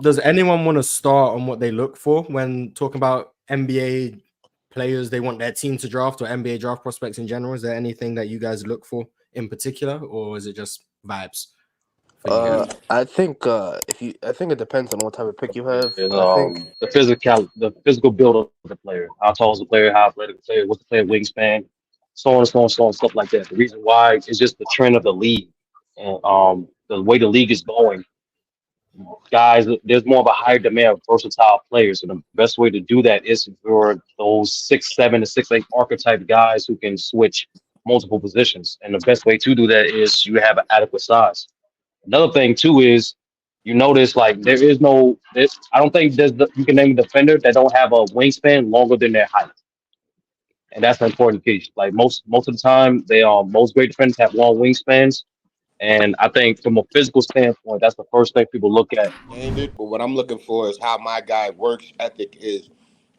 Does anyone want to start on what they look for when talking about NBA players they want their team to draft or NBA draft prospects in general? Is there anything that you guys look for in particular, or is it just vibes for you guys? I think I think it depends on what type of pick you have. Is I think the physical build of the player. How tall is the player? How athletic the player? What's the player wingspan? So on and so on, so on, stuff like that. The reason why is just the trend of the league and the way the league is going. Guys, there's more of a higher demand of versatile players, and the best way to do that is for those 6'7" to 6'8" archetype guys who can switch multiple positions. And the best way to do that is you have an adequate size. Another thing too is you notice like there is no this I don't think you can name a defender that don't have a wingspan longer than their height. And that's an important piece. Like most of the time they most great defenders have long wingspans. And I think from a physical standpoint, that's the first thing people look at. Standard, but what I'm looking for is how my guy works ethic is.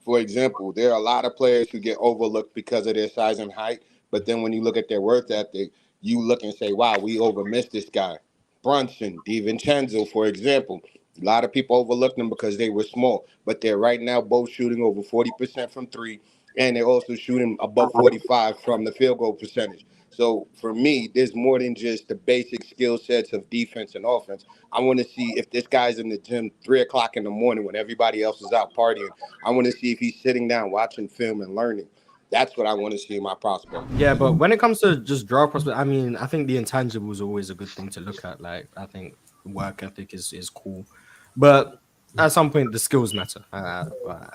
For example, there are a lot of players who get overlooked because of their size and height, but then when you look at their work ethic, you look and say, "Wow, we overmissed this guy." Brunson, DiVincenzo, for example, a lot of people overlooked them because they were small, but they're right now both shooting over 40% from three, and they're also shooting above 45 from the field goal percentage. So for me, there's more than just the basic skill sets of defense and offense. I want to see if this guy's in the gym 3 o'clock in the morning when everybody else is out partying. I want to see if he's sitting down watching film and learning. That's what I want to see in my prospect. Yeah, but when it comes to just draft prospect, I mean, I think the intangibles are always a good thing to look at. Like, I think work ethic is cool, but at some point the skills matter. I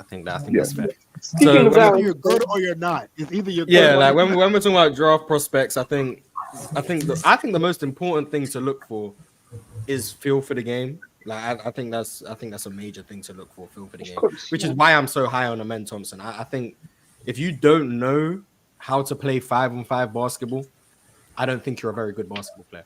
think that's fair. Speaking So of when that, Either you're good or you're not. It's either you're good yeah, or like you're when we're talking about draft prospects, I think the most important thing to look for is feel for the game. Like I think that's a major thing to look for, feel for the of game, course, which yeah. is why I'm so high on Amen Thompson. I think if you don't know how to play 5-on-5 basketball, I don't think you're a very good basketball player.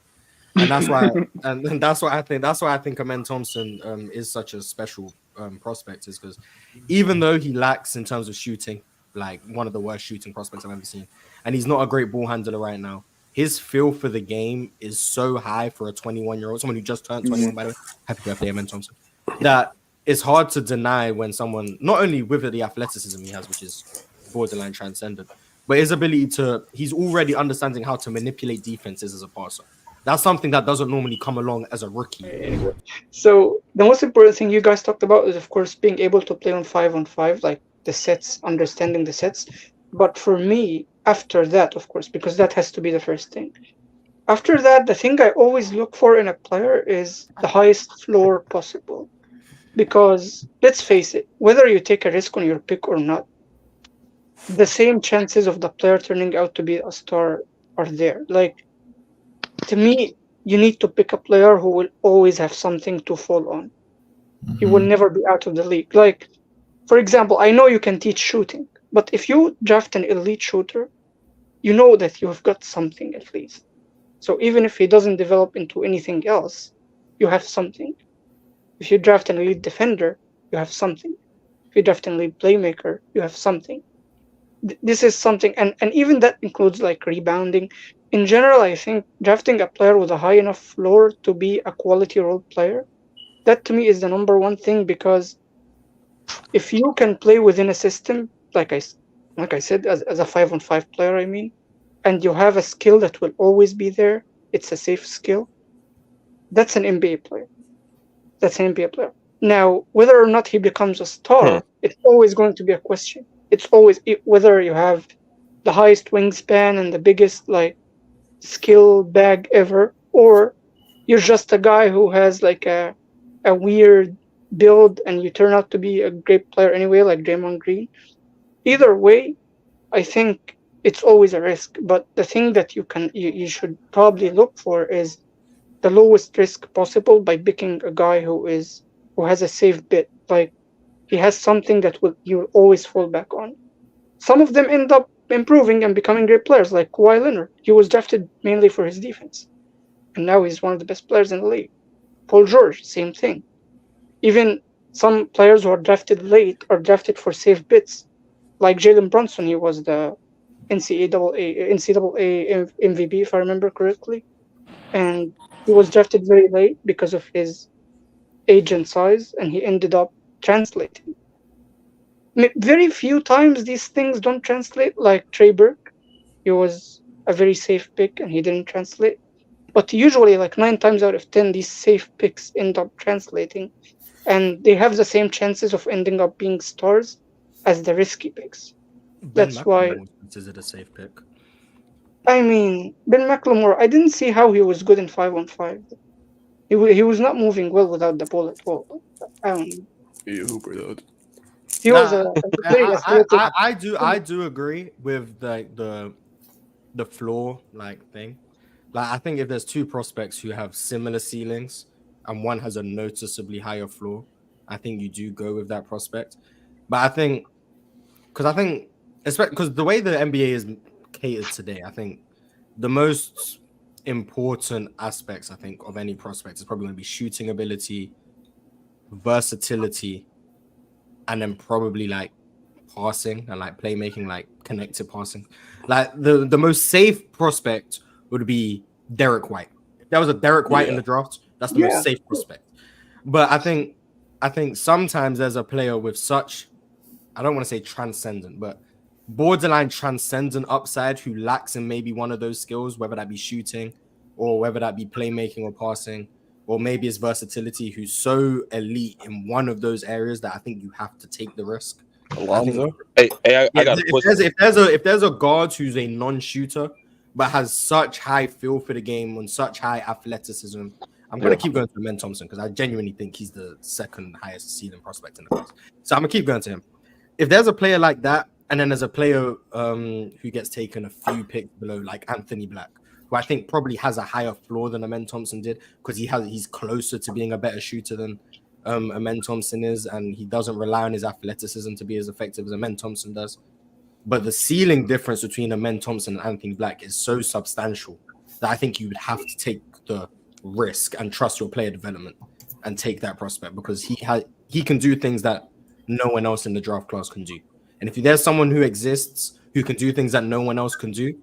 And that's why and that's why I think Amen Thompson is such a special prospect, is because even though he lacks in terms of shooting, like one of the worst shooting prospects I've ever seen, and he's not a great ball handler right now, his feel for the game is so high for a 21-year-old, someone who just turned 21, by the way. Happy birthday, Amen Thompson. That it's hard to deny when someone, not only with the athleticism he has, which is borderline transcendent, but his ability he's already understanding how to manipulate defenses as a passer. That's something that doesn't normally come along as a rookie anyway. So the most important thing you guys talked about is, of course, being able to play on 5, like the sets, understanding the sets. But for me, after that, of course, because that has to be the first thing. After that, the thing I always look for in a player is the highest floor possible. Because let's face it, whether you take a risk on your pick or not, the same chances of the player turning out to be a star are there. Like, to me, you need to pick a player who will always have something to fall on. He will never be out of the league. Like, for example, I know you can teach shooting, but if you draft an elite shooter, you know that you've got something at least. So even if he doesn't develop into anything else, you have something. If you draft an elite defender, you have something. If you draft an elite playmaker, you have something. This is something, and even that includes like rebounding. In general, I think drafting a player with a high enough floor to be a quality role player, that to me is the number one thing, because if you can play within a system, like I said, as a 5-on-5 player, I mean, and you have a skill that will always be there, it's a safe skill, that's an NBA player. That's an NBA player. Now, whether or not he becomes a star, it's always going to be a question. It's always whether you have the highest wingspan and the biggest like skill bag ever, or you're just a guy who has like a weird build and you turn out to be a great player anyway, like Draymond Green. Either way, I think it's always a risk. But the thing that you should probably look for is the lowest risk possible by picking a guy who has a safe bet. Like, he has something that you'll always fall back on. Some of them end up improving and becoming great players, like Kawhi Leonard. He was drafted mainly for his defense, and now he's one of the best players in the league. Paul George, same thing. Even some players who are drafted late are drafted for safe bets, like Jalen Brunson. He was the NCAA MVP, if I remember correctly, and he was drafted very late because of his agent size, and he ended up translating. Very few times these things don't translate, like Trey Burke. He was a very safe pick and he didn't translate. But usually, like 9 times out of 10, these safe picks end up translating, and they have the same chances of ending up being stars as the risky picks. Ben That's why, McLemore is it a safe pick? I mean, Ben McLemore, I didn't see how he was good in 5-on-5. He was not moving well without the ball at all. I don't know. Yeah, Hooper though. He was Nah, a very athletic. I do agree with like the floor like thing. Like I think if there's two prospects who have similar ceilings and one has a noticeably higher floor, I think you do go with that prospect. But I think especially because the way the NBA is catered today, I think the most important aspects I think of any prospect is probably going to be shooting ability, versatility, and then probably like passing and like playmaking, like connected passing. Like the most safe prospect would be Derek White. If there was a Derek White in the draft, that's the Yeah. most safe prospect. But I think sometimes there's a player with such, I don't want to say transcendent, but borderline transcendent upside who lacks in maybe one of those skills, whether that be shooting or whether that be playmaking or passing, or maybe it's versatility, who's so elite in one of those areas that I think you have to take the risk. Alonzo. Hey, I Yeah, got a question. if there's a guard who's a non-shooter but has such high feel for the game and such high athleticism, I'm gonna keep going to Ben Thompson because I genuinely think he's the second highest ceiling prospect in the class. So I'm gonna keep going to him. If there's a player like that, and then there's a player who gets taken a few picks below, like Anthony Black, who I think probably has a higher floor than Amen Thompson did because he's closer to being a better shooter than Amen Thompson is, and he doesn't rely on his athleticism to be as effective as Amen Thompson does. But the ceiling difference between Amen Thompson and Anthony Black is so substantial that I think you would have to take the risk and trust your player development and take that prospect because he can do things that no one else in the draft class can do. And if there's someone who exists who can do things that no one else can do,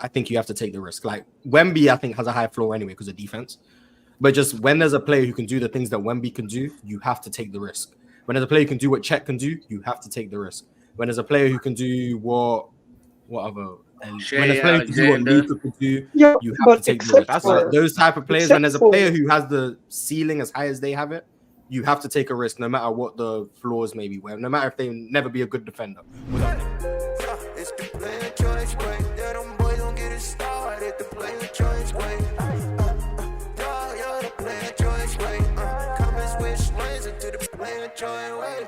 I think you have to take the risk. Like Wemby, I think has a high floor anyway because of defense. But just when there's a player who can do the things that Wemby can do, you have to take the risk. When there's a player who can do what Chet can do, you have to take the risk. When there's a player who can do what other, and when there's a player who can do what Luka can do, Yeah, you have but to take the risk. except Like for those type of players, except when there's a for player who has the ceiling as high as they have it, you have to take a risk no matter what the flaws may be. Where no matter if they never be a good defender. It's the player choice way. Yeah, them boys don't get it started. The player choice way. Yeah, the player choice way. Come and switch lanes into the player choice way.